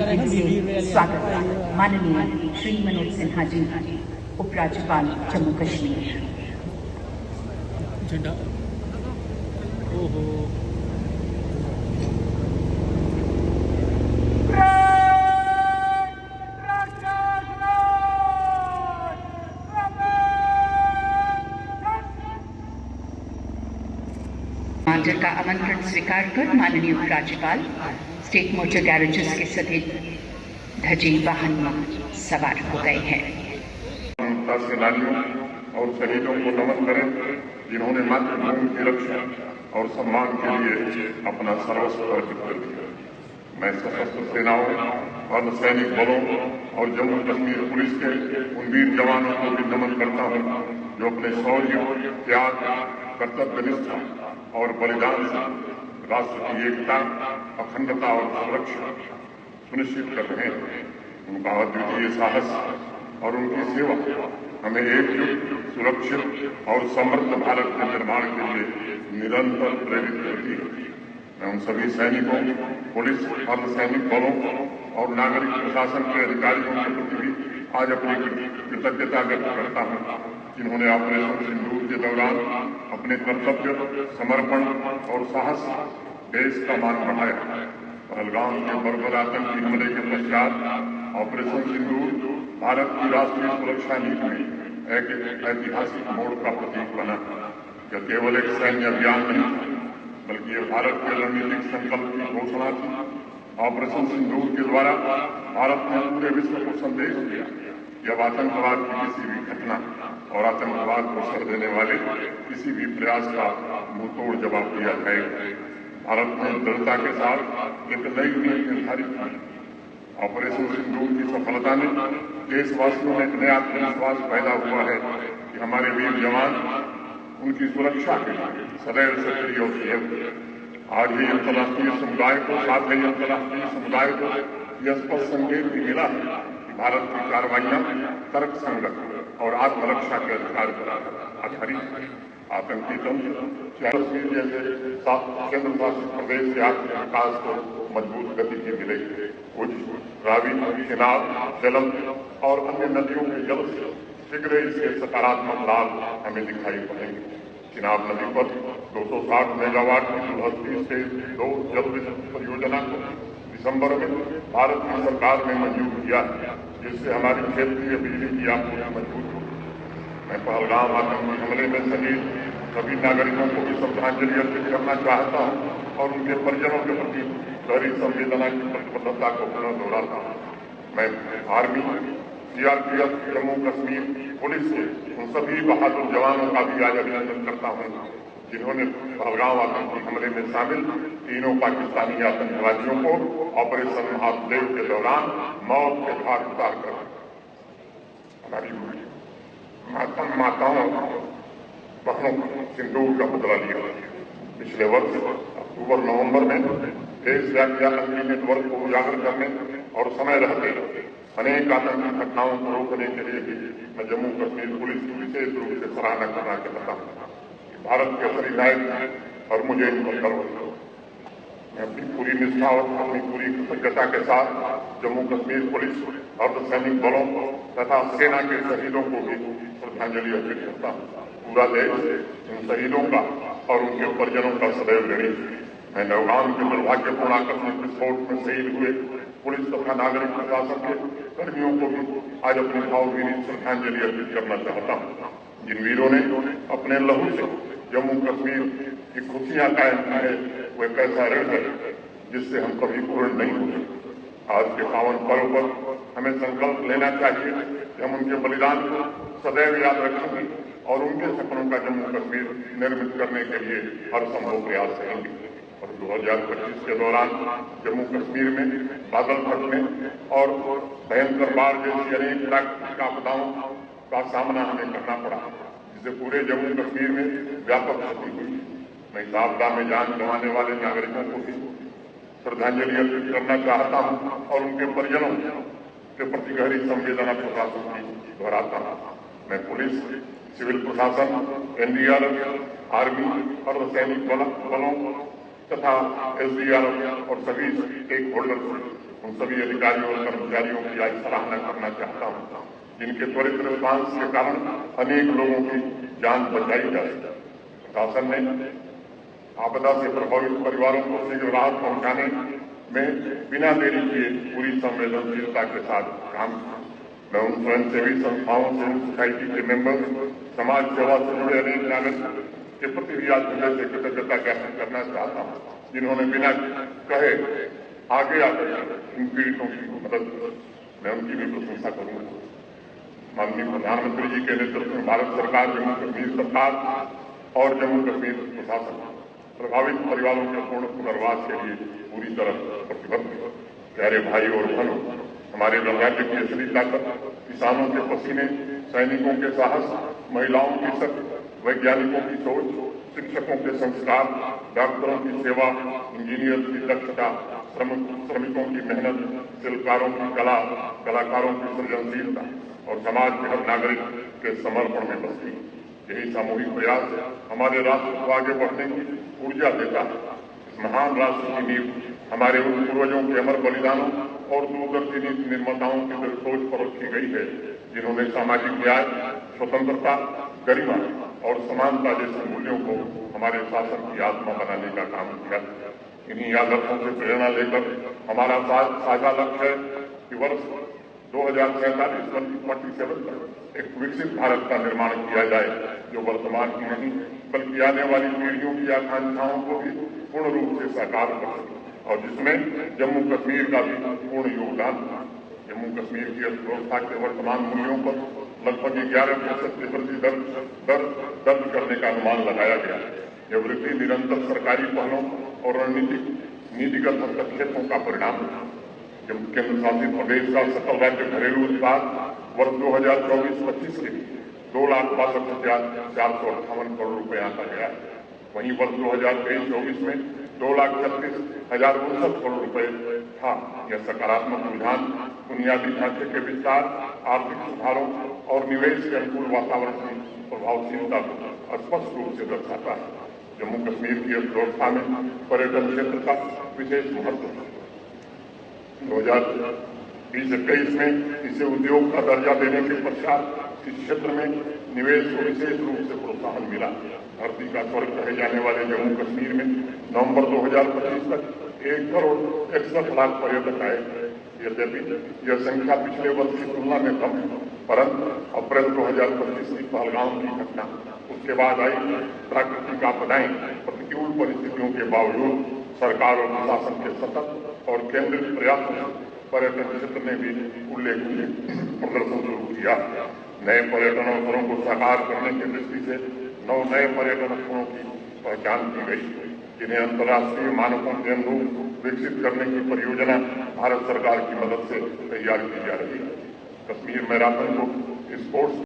स्वागत माननीय श्री मनोज सिन्हा जी, उपराज्यपाल जम्मू कश्मीर। झंडा ओहो कमांडर का आमंत्रण स्वीकार कर माननीय उपराज्यपाल स्टेट मोटर गैरेजेस के सभी ध्वजी वाहन में सवार हो गए हैं। सेनानियों और शहीदों को नमन करें जिन्होंने मातृभूमि की रक्षा और सम्मान के लिए अपना सर्वस्व अर्पित कर दिया। मैं सशस्त्र सेनाओं, अर्धसैनिक बलों और जम्मू कश्मीर पुलिस के उन वीर जवानों को भी नमन करता हूँ जो अपने शौर्य, त्याग, कर्तव्यनिष्ठा और बलिदान से राष्ट्र की एकता, अखंडता और सुरक्षा सुनिश्चित कर रहे हैं। उनका अद्वितीय साहस और उनकी सेवा हमें एकजुट, सुरक्षित और समृद्ध भारत के निर्माण के लिए निरंतर प्रेरित करती है। मैं उन सभी सैनिकों, पुलिस, अर्धसैनिक बलों और नागरिक प्रशासन के अधिकारियों के प्रति भी आज अपनी कृतज्ञता व्यक्त करता हूँ जिन्होंने ऑपरेशन सिंदूर के दौरान अपने कर्तव्य, समर्पण और साहस देश का मान बढ़ाया। पहलगाम के बर्बर आतंकी हमले के पश्चात ऑपरेशन सिंदूर भारत की राष्ट्रीय सुरक्षा नीति में एक ऐतिहासिक मोड़ का प्रतीक बना। यह केवल एक सैन्य अभियान नहीं बल्कि ये भारत के रणनीतिक संकल्प की घोषणा थी। ऑपरेशन सिंदूर के द्वारा भारत ने पूरे विश्व को संदेश दिया जब आतंकवाद की किसी भी घटना और आतंकवाद को सर देने वाले किसी भी प्रयास का मुंहतोड़ जवाब दिया जाएगा। भारत ने दृढ़ता के साथ एक नई नीति निर्धारित की। ऑपरेशन सिंदूर की सफलता में देशवासियों में एक नया आत्मविश्वास पैदा हुआ है कि हमारे वीर जवान उनकी सुरक्षा के लिए सदैव सक्रिय और सजग। आज ही अंतर्राष्ट्रीय समुदाय को, साथ ही अंतर्राष्ट्रीय समुदाय को यह स्पष्ट संकेत भी मिला है कि भारत की कार्रवाइयां तर्क संगत और आत्मरक्षा के अधिकार पर आधारित है। आतंकी तंत्र कश्मीर जैसे केंद्र शासित प्रदेश के आर्थिक विकास को मजबूत गति की मिलेगी। उच्च, रावी, चिनाब, झेलम और अन्य नदियों के जल से शीघ्र इसके सकारात्मक लाभ हमें दिखाई पड़ेंगे। चिनाब नदी पर 260 मेगावाट की बृहस्पति से 2 जल विद्युत परियोजना को दिसंबर में भारत की सरकार ने मंजूर किया जिससे हमारी क्षेत्रीय बिजली की आपूर्ति मजबूत होगी। मैं पहलगाम आतंकी हमले में शहीद सभी नागरिकों को भी श्रद्धांजलि अर्पित करना चाहता हूँ और उनके परिजनों के प्रति गहरी संवेदना की प्रतिबद्धता को पुनः दोहराता हूँ। मैं army, CRPF, Jammu Kashmir police के उन सभी बहादुर जवानों का भी आज अभिनंदन करता हूँ जिन्होंने पहलगाम आतंकी हमले में शामिल 3 पाकिस्तानी आतंकवादियों को ऑपरेशन महादेव के दौरान मौत के घाट उतार कर हमारी माताओं, बहनों सिंदूर का बदला लिया। पिछले वर्ष अक्टूबर-नवंबर में देशव्यापी आतंकी नेटवर्क को उजागर करने और समय रहते अनेक आतंकी घटनाओं को रोकने के लिए भी मैं जम्मू कश्मीर पुलिस की विशेष रूप से सराहना करना चाहता हूँ। भारत के असली नायक और मुझे इन पर गर्व है। मैं अपनी पूरी निष्ठा और अपनी पूरी कृतज्ञता के साथ जम्मू कश्मीर पुलिस, अर्धसैनिक बलों तथा सेना के शहीदों को भी श्रद्धांजलि अर्पित करता हूँ। पूरा देश इन शहीदों का और उनके परिजनों का सदैव ऋणी है। मैं नौगाम के दुर्भाग्यपूर्ण आकस्मिक विस्फोट में शहीद हुए पुलिस तथा नागरिक प्रशासन के कर्मियों को भी आज अपनी भावभीनी श्रद्धांजलि अर्पित करना चाहता हूँ। जिन वीरों ने अपने लहू से जम्मू कश्मीर की खुशियां कायम की है वो एक ऐसा ऋण है जिससे हम कभी पूर्ण नहीं हो सकते। आज के पावन पर्व पर हमें संकल्प लेना चाहिए कि हम उनके बलिदान को सदैव याद रखेंगे और उनके सपनों का जम्मू कश्मीर निर्मित करने के लिए हर संभव प्रयास करेंगे। और 2025 के दौरान जम्मू कश्मीर में बादल फटने और भयंकर बाढ़ जैसी अनेक प्राकृतिक आपदाओं का सामना हमें करना पड़ा जिससे पूरे जम्मू कश्मीर में व्यापक क्षति हुई। मैं इस आपदा में जान गंवाने वाले नागरिकों को भी श्रद्धांजलि अर्पित करना चाहता हूँ और उनके परिजनों के प्रति गहरी संवेदना प्रशासन की दोहराता हूँ। मैं पुलिस, सिविल प्रशासन, एनडीआरएफ, आर्मी, अर्धसैनिक बलों तथा एसडीआरएफ और सभी स्टेक होल्डर उन सभी अधिकारियों और कर्मचारियों की आज सराहना करना चाहता हूं, जिनके त्वरित रिस्पांस के कारण अनेक लोगों की जान बचाई जा सकी। प्रशासन ने आपदा से प्रभावित परिवारों को शीघ्र राहत पहुंचाने में बिना देरी किए पूरी संवेदनशीलता के साथ काम किया। मैं उन स्वयंसेवी संस्थाओं से सोसाइटी के मेंबर्स, समाज सेवा से जुड़े अनेक नागरिक के प्रति भी आज हृदय से कृतज्ञता ज्ञापन करना चाहता हूं, जिन्होंने बिना कहे आगे आकर इन पीड़ितों की मदद की। मैं उनकी भी प्रशंसा करूंगा। माननीय प्रधानमंत्री जी के नेतृत्व में भारत सरकार, जम्मू कश्मीर सरकार और जम्मू कश्मीर प्रशासन प्रभावित परिवारों के पूर्ण पुनर्वास के लिए पूरी तरह प्रतिबद्ध है। प्यारे भाई और बहनों, हमारे राज्य की असली ताकत किसानों के पसीने, सैनिकों के साहस, महिलाओं की शक्ति, वैज्ञानिकों की सोच, शिक्षकों के संस्कार, डॉक्टरों की सेवा, इंजीनियर की दक्षता, श्रमिकों की मेहनत, शिल्पकारों की कला, कलाकारों की सृजनशीलता और समाज के हर नागरिक के समर्पण में बसती है। यही सामूहिक प्रयास हमारे राष्ट्र को आगे बढ़ने की ऊर्जा देता है। इस महान राष्ट्र की नींव हमारे उन पूर्वजों के अमर बलिदानों और दूरदर्शी नीति निर्माताओं की दृढ़ सोच पर रखी गई है, जिन्होंने सामाजिक न्याय, स्वतंत्रता, गरिमा और समानता जैसे मूल्यों को हमारे शासन की आत्मा बनाने का काम किया। इन्हीं आदर्शों से प्रेरणा लेकर हमारा साझा लक्ष्य है कि वर्ष 2047 तक एक विकसित भारत का निर्माण किया जाए, जो वर्तमान की नहीं बल्कि आने वाली पीढ़ियों की आकांक्षाओं को भी पूर्ण रूप से साकार कर सके और जिसमें जम्मू कश्मीर का भी पूर्ण योगदान है। जम्मू कश्मीर की अर्थव्यवस्था के वर्तमान मूल्यों पर लगभग 11% की वृद्धि दर्ज करने का अनुमान लगाया गया है। यह वृद्धि निरंतर सरकारी पहलों और नीतिगत हस्तक्षेपों का परिणाम है। जब केंद्र शासित प्रदेश का सकल राज्य घरेलू उत्पाद वर्ष 2024-25 के लिए 2,62,458 करोड़ रुपए आंका गया है। वहीं वर्ष 2023-24 में 2,36,059 करोड़ रुपए था। यह सकारात्मक रुझान बुनियादी ढांचे के विस्तार, आर्थिक सुधारों और निवेश के अनुकूल वातावरण की प्रभावशीलता को स्पष्ट रूप से दर्शाता है। जम्मू कश्मीर की अर्थव्यवस्था में पर्यटन क्षेत्र का विशेष महत्व है। 2020-21 में इसे उद्योग का दर्जा देने के पश्चात इस क्षेत्र में निवेश को विशेष रूप से प्रोत्साहन मिला। धरती का स्वर्ग कहे जाने वाले जम्मू कश्मीर में नवंबर 2025 तक 1,61,00,000 पर्यटक आए। यद्यपि यह संख्या पिछले वर्ष की तुलना में कम है, परंतु अप्रैल 2025 की पहलगाम की घटना, उसके बाद आई प्राकृतिक आपदाएं, प्रतिकूल परिस्थितियों के बावजूद सरकार और प्रशासन के सतत और केंद्रित प्रयासों से पर्यटन क्षेत्र ने भी उल्लेखनीय प्रदर्शन शुरू किया। नए पर्यटन अवसरों को साकार करने की दृष्टि से 9 नए पर्यटन स्थलों की पहचान की गई, जिन्हें अंतर्राष्ट्रीय मानकों के अनुरूप विकसित करने की परियोजना भारत सरकार की मदद से तैयार की जा रही है। कश्मीर मैराथन को स्पोर्ट्स